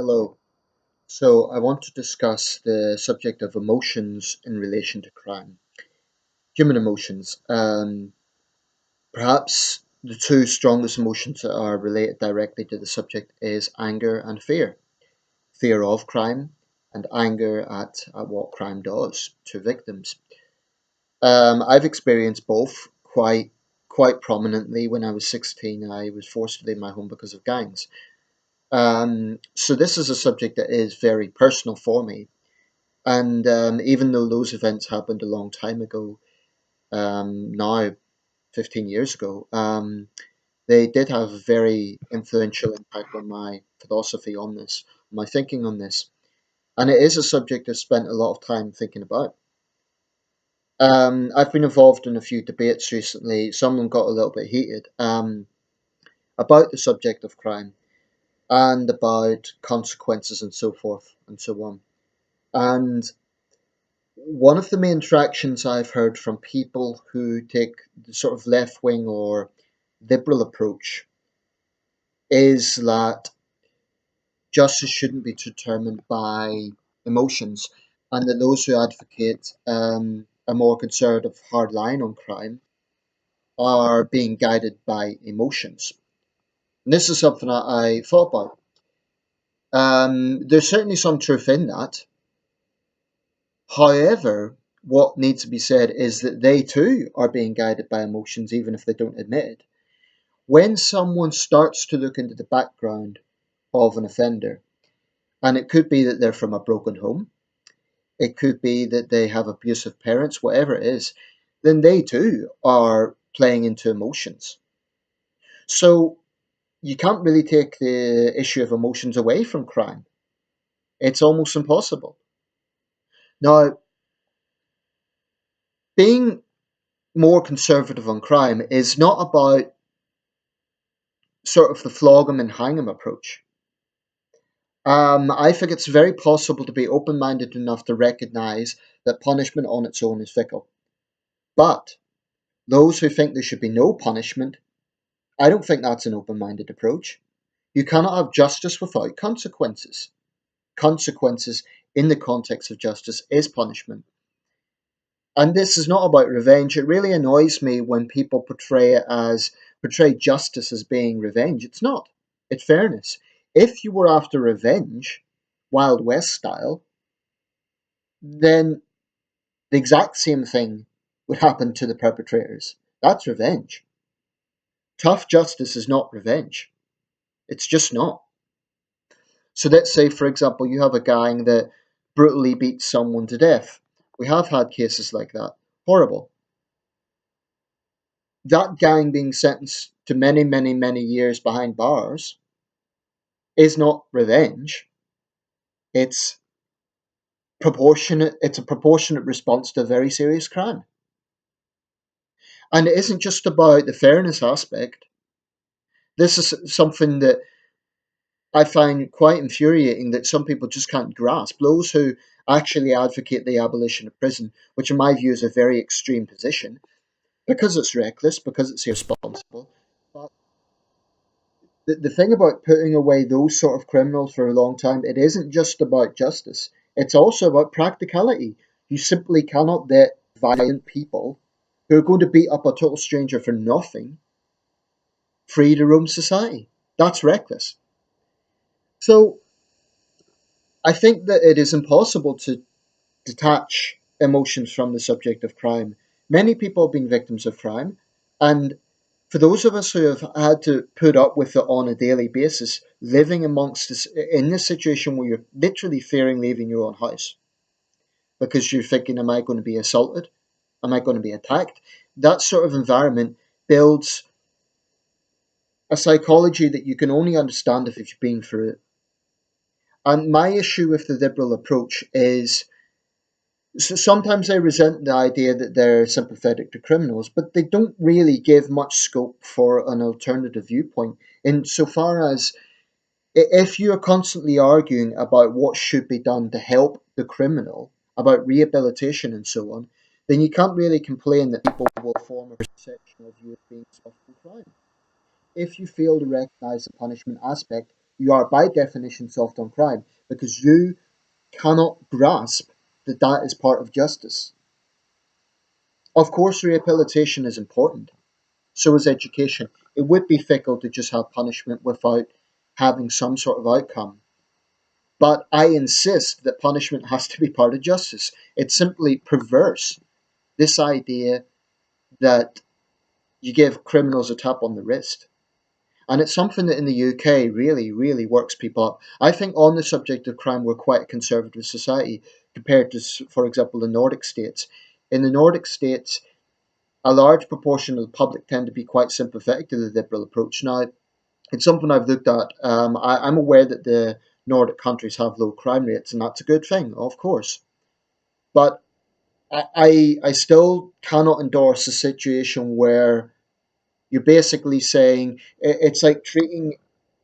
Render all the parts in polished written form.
Hello. So I want to discuss the subject of emotions in relation to crime. Human emotions. Perhaps the two strongest emotions that are related directly to the subject is anger and fear. Fear of crime and anger at what crime does to victims. I've experienced both quite prominently. When I was 16, I was forced to leave my home because of gangs. So this is a subject that is very personal for me. And even though those events happened a long time ago, now 15 years ago, they did have a very influential impact on my philosophy on this, my thinking on this. And it is a subject I've spent a lot of time thinking about. I've been involved in a few debates recently. Some of them got a little bit heated about the subject of crime and about consequences and so forth and so on. And one of the main attractions I've heard from people who take the sort of left wing or liberal approach is that justice shouldn't be determined by emotions, and that those who advocate a more conservative hard line on crime are being guided by emotions. And this is something that I thought about. There's certainly some truth in that. However, what needs to be said is that they too are being guided by emotions, even if they don't admit it. When someone starts to look into the background of an offender, and it could be that they're from a broken home, it could be that they have abusive parents, whatever it is, then they too are playing into emotions. So you can't really take the issue of emotions away from crime. It's almost impossible. Now, being more conservative on crime is not about sort of the flog 'em and hang 'em approach. I think it's very possible to be open minded enough to recognize that punishment on its own is fickle. But those who think there should be no punishment, I don't think that's an open minded approach. You cannot have justice without consequences. Consequences in the context of justice is punishment. And this is not about revenge. It really annoys me when people portray justice as being revenge. It's not. It's fairness. If you were after revenge, Wild West style, then the exact same thing would happen to the perpetrators. That's revenge. Tough justice is not revenge. It's just not. So let's say, for example, you have a gang that brutally beats someone to death. We have had cases like that. Horrible. That gang being sentenced to many, many, many years behind bars is not revenge. It's proportionate. It's a proportionate response to a very serious crime. And it isn't just about the fairness aspect. This is something that I find quite infuriating that some people just can't grasp. Those who actually advocate the abolition of prison, which in my view is a very extreme position, because it's reckless, because it's irresponsible. But the thing about putting away those sort of criminals for a long time, it isn't just about justice. It's also about practicality. You simply cannot let violent people who are going to beat up a total stranger for nothing free to roam society. That's reckless. So I think that it is impossible to detach emotions from the subject of crime. Many people have been victims of crime, and for those of us who have had to put up with it on a daily basis, living amongst this in this situation where you're literally fearing leaving your own house because you're thinking, am I going to be assaulted? Am I going to be attacked? That sort of environment builds a psychology that you can only understand if you've been through it. And my issue with the liberal approach is, so sometimes I resent the idea that they're sympathetic to criminals, but they don't really give much scope for an alternative viewpoint. Insofar as if you're constantly arguing about what should be done to help the criminal, about rehabilitation and so on, then you can't really complain that people will form a perception of you as being soft on crime. If you fail to recognize the punishment aspect, You are by definition soft on crime because you cannot grasp that that is part of justice. Of course, rehabilitation is important. So is education. It would be fickle to just have punishment without having some sort of outcome. But I insist that punishment has to be part of justice. It's simply perverse, this idea that you give criminals a tap on the wrist. And it's something that in the UK really, really works people up. I think on the subject of crime, we're quite a conservative society compared to, for example, the Nordic states. In the Nordic states, a large proportion of the public tend to be quite sympathetic to the liberal approach. Now, it's something I've looked at. I'm aware that the Nordic countries have low crime rates, and that's a good thing, of course. But I still cannot endorse a situation where you're basically saying it's like treating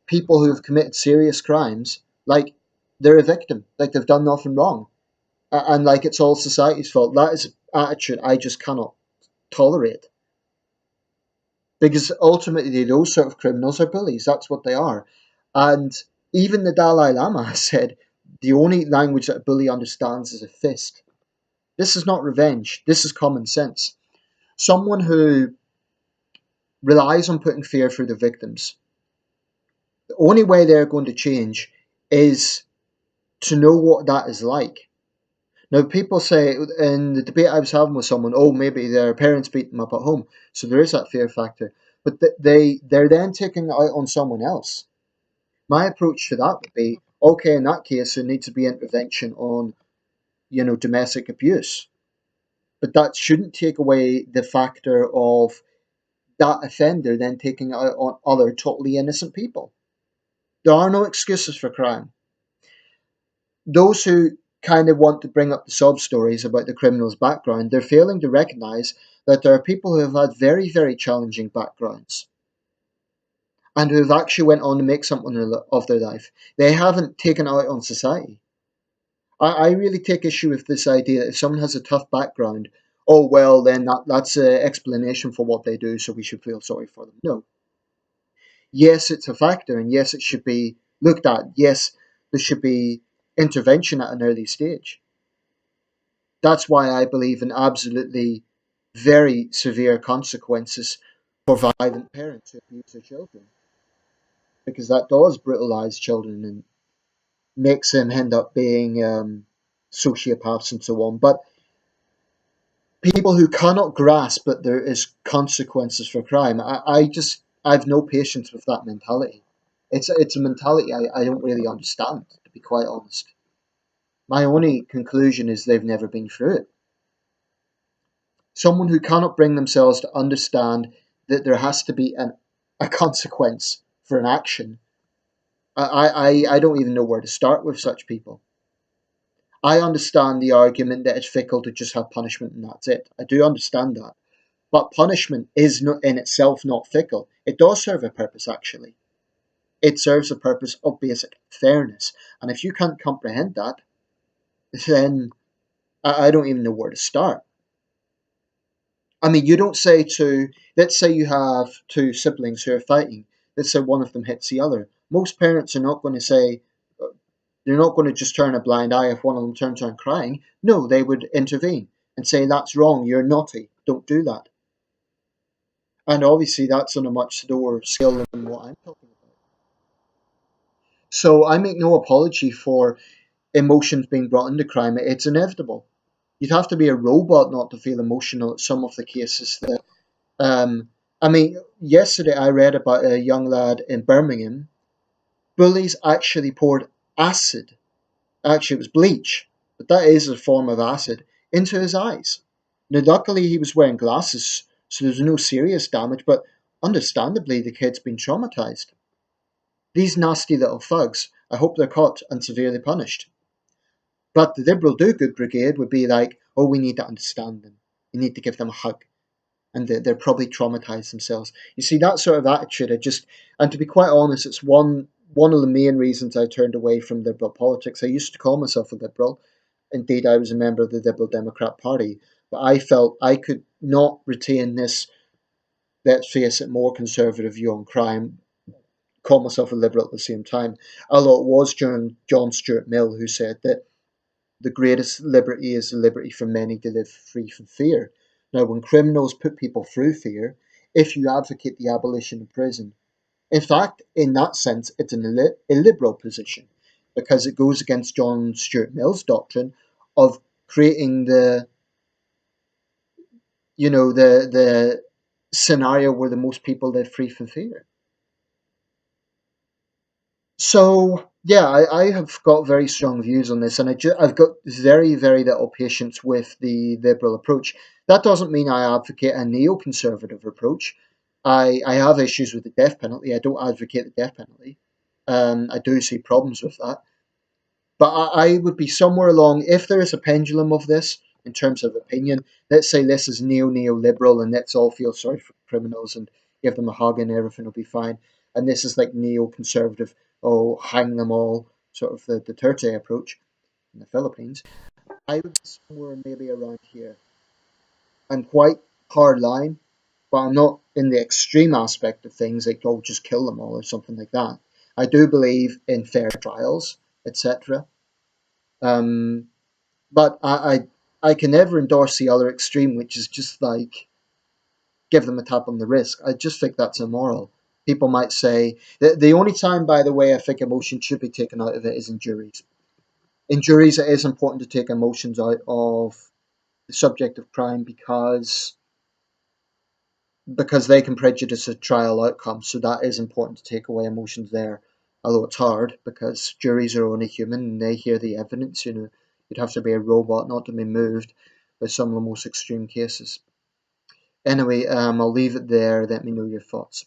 people who have committed serious crimes like they're a victim, like they've done nothing wrong, and like it's all society's fault. That is an attitude I just cannot tolerate because ultimately those sort of criminals are bullies. That's what they are, and even the Dalai Lama has said the only language that a bully understands is a fist. This is not revenge. This is common sense. Someone who relies on putting fear through the victims, the only way they're going to change is to know what that is like. Now, people say in the debate I was having with someone, oh, maybe their parents beat them up at home, so there is that fear factor. But they're then taking it out on someone else. My approach to that would be, okay, in that case, there needs to be intervention on, domestic abuse. But that shouldn't take away the factor of that offender then taking it out on other totally innocent people. There are no excuses for crime. Those who kind of want to bring up the sob stories about the criminal's background, they're failing to recognize that there are people who have had very, very challenging backgrounds and who have actually went on to make something of their life. They haven't taken it out on society. I really take issue with this idea that if someone has a tough background, oh well, then that's an explanation for what they do, so we should feel sorry for them. No. Yes, it's a factor, and yes, it should be looked at. Yes, there should be intervention at an early stage. That's why I believe in absolutely very severe consequences for violent parents who abuse their children, because that does brutalize children and makes them end up being sociopaths and so on. But people who cannot grasp that there is consequences for crime, I've no patience with that mentality. It's a mentality I don't really understand, to be quite honest. My only conclusion is they've never been through it. Someone who cannot bring themselves to understand that there has to be a consequence for an action. I don't even know where to start with such people. I understand the argument that it's fickle to just have punishment and that's it. I do understand that. But punishment is not in itself not fickle. It does serve a purpose actually. It serves a purpose of basic fairness. And if you can't comprehend that, then I don't even know where to start. I mean, you don't say to, let's say you have two siblings who are fighting, let's say one of them hits the other. Most parents are not going to say, they're not going to just turn a blind eye if one of them turns around crying. No, they would intervene and say, that's wrong, you're naughty, don't do that. And obviously, that's on a much lower scale than what I'm talking about. So I make no apology for emotions being brought into crime. It's inevitable. You'd have to be a robot not to feel emotional at some of the cases that I mean, yesterday I read about a young lad in Birmingham. Bullies actually poured acid, actually, it was bleach, but that is a form of acid, into his eyes. Now, luckily, he was wearing glasses, so there's no serious damage, but understandably, the kid's been traumatized. These nasty little thugs, I hope they're caught and severely punished. But the Liberal Do Good Brigade would be like, oh, we need to understand them. We need to give them a hug. And they're probably traumatized themselves. You see, that sort of attitude, and to be quite honest, it's one of the main reasons I turned away from liberal politics. I used to call myself a liberal. Indeed, I was a member of the Liberal Democrat Party, but I felt I could not retain this, let's face it, more conservative view on crime call myself a liberal at the same time. Although it was John Stuart Mill who said that the greatest liberty is the liberty for many to live free from fear. Now, when criminals put people through fear, if you advocate the abolition of prison, in fact, in that sense, it's an illiberal position because it goes against John Stuart Mill's doctrine of creating the scenario where the most people live free from fear. So yeah, I have got very strong views on this, and I've got very very little patience with the liberal approach. That doesn't mean I advocate a neoconservative approach. I have issues with the death penalty. I don't advocate the death penalty. I do see problems with that. But I would be somewhere along, if there is a pendulum of this in terms of opinion, let's say this is neoliberal and let's all feel sorry for criminals and give them a hug and everything will be fine. And this is like neoconservative, oh, hang them all, sort of the Duterte approach in the Philippines. I would be somewhere maybe around here. I'm quite hard line, but I'm not in the extreme aspect of things like, oh, just kill them all or something like that. I do believe in fair trials, etc. Um, but I can never endorse the other extreme, which is just like give them a tap on the wrist. I just think that's immoral. People might say the only time, by the way, I think emotion should be taken out of it is in juries. In juries, it is important to take emotions out of the subject of crime because they can prejudice a trial outcome. So that is important to take away emotions there. Although it's hard because juries are only human and they hear the evidence. You'd have to be a robot not to be moved by some of the most extreme cases. Anyway, I'll leave it there. Let me know your thoughts.